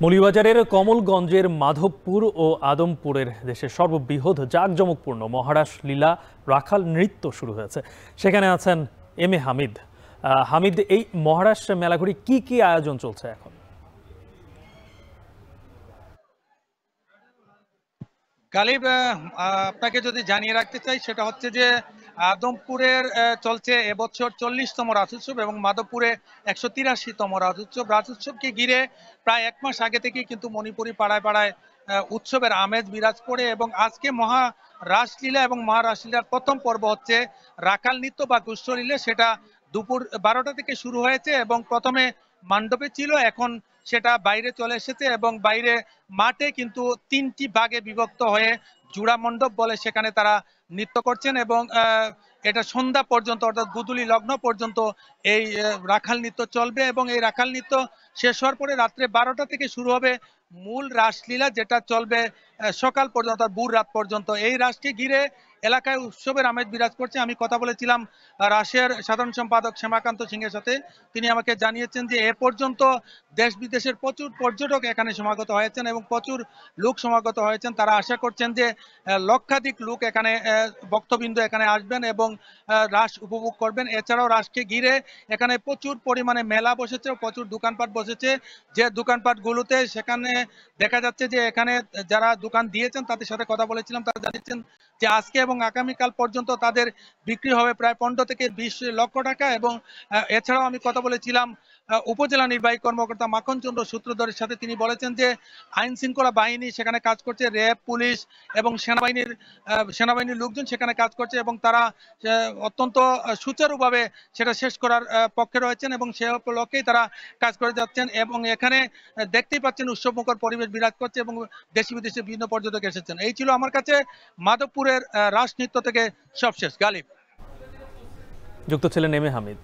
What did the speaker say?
মৌলভীবাজারের কমলগঞ্জের মাধবপুর ও আদমপুরের দেশের সর্ববৃহৎ জাঁকজমকপূর্ণ মহারাস লীলা রাখাল নৃত্য শুরু হয়েছে। সেখানে আছেন এম এ হামিদ। হামিদ, এই মহারাস মেলাঘুরি কি কি আয়োজন চলছে এখন? গালিব, আপনাকে যদি জানিয়ে রাখতে চাই সেটা হচ্ছে যে আদমপুরের চলছে এবছর 40তম রাস উৎসব এবং মাধবপুরে 183তম রাস উৎসব। রাস উৎসবকে ঘিরে প্রায় 1 মাস আগে থেকেই কিন্তু মণিপুরি পাড়ায় পাড়ায় উৎসবের আমেজ বিরাজ করে এবং আজকে মহা রাসলীলা এবং মহারাসলীলার প্রথম পর্ব হচ্ছে রাখাল নৃত্য বা গুষ্ঠলীলা। সেটা দুপুর 12টা থেকে শুরু হয়েছে এবং প্রথমে মণ্ডপে ছিল, এখন সেটা বাইরে চলে এসেছে এবং বাইরে মাঠে কিন্তু 3টি ভাগে বিভক্ত হয়ে জুড়া মণ্ডপ বলে সেখানে তারা নৃত্য করছেন এবং এটা সন্ধ্যা পর্যন্ত অর্থাৎ গুদুলি লগ্ন পর্যন্ত এই রাখাল নৃত্য চলবে এবং এই রাখাল নৃত্য শেষ হওয়ার পরে রাত্রে 12টা থেকে শুরু হবে মূল রাসলীলা, যেটা চলবে সকাল পর্যন্ত অর্থাৎ ভোর রাত পর্যন্ত। এই রাসকে ঘিরে এলাকায় উৎসবের আমেজ বিরাজ করছে। আমি কথা বলেছিলাম রাশের সাধারণ সম্পাদক শ্যামাকান্ত সিংহের সাথে। তিনি আমাকে জানিয়েছেন যে এ পর্যন্ত দেশ বিদেশের প্রচুর পর্যটক এখানে সমাগত হয়েছেন এবং প্রচুর লোক সমাগত হয়েছেন। তারা আশা করছেন যে লক্ষাধিক লোক এখানে ভক্তবৃন্দ এখানে আসবেন এবং রাস উপভোগ করবেন। এছাড়াও রাসকে ঘিরে এখানে প্রচুর পরিমাণে মেলা বসেছে, প্রচুর দোকানপাট বসেছে। যে দোকানপাটগুলোতে সেখানে দেখা যাচ্ছে যে এখানে যারা দোকান দিয়েছেন তাদের সাথে কথা বলেছিলাম, তারা জানিয়েছেন যে আজকে এবং আগামীকাল পর্যন্ত তাদের বিক্রি হবে প্রায় 15 থেকে 20 লক্ষ টাকা। এবং এছাড়াও আমি কথা বলেছিলাম উপজেলা নির্বাহী কর্মকর্তা মাখন চন্দ্র সূত্রধরের সাথে। তিনি বলেছেন যে আইন শৃঙ্খলা বাহিনী সেখানে কাজ করছে, র্যাব, পুলিশ এবং সেনাবাহিনীর লোকজন সেখানে কাজ করছে এবং তারা অত্যন্ত সুচারুভাবে সেটা শেষ করার পক্ষে রয়েছেন এবং সে উপলক্ষেই তারা কাজ করে যাচ্ছেন। এবং এখানে দেখতেই পাচ্ছেন উৎসবমুখর পরিবেশ বিরাজ করছে এবং দেশি বিদেশে বিভিন্ন পর্যটক এসেছেন। এই ছিল আমার কাছে মাধবপুরের রাস নৃত্য থেকে সবশেষ। গালিব। যুক্ত ছিলেন এম এ হামিদ।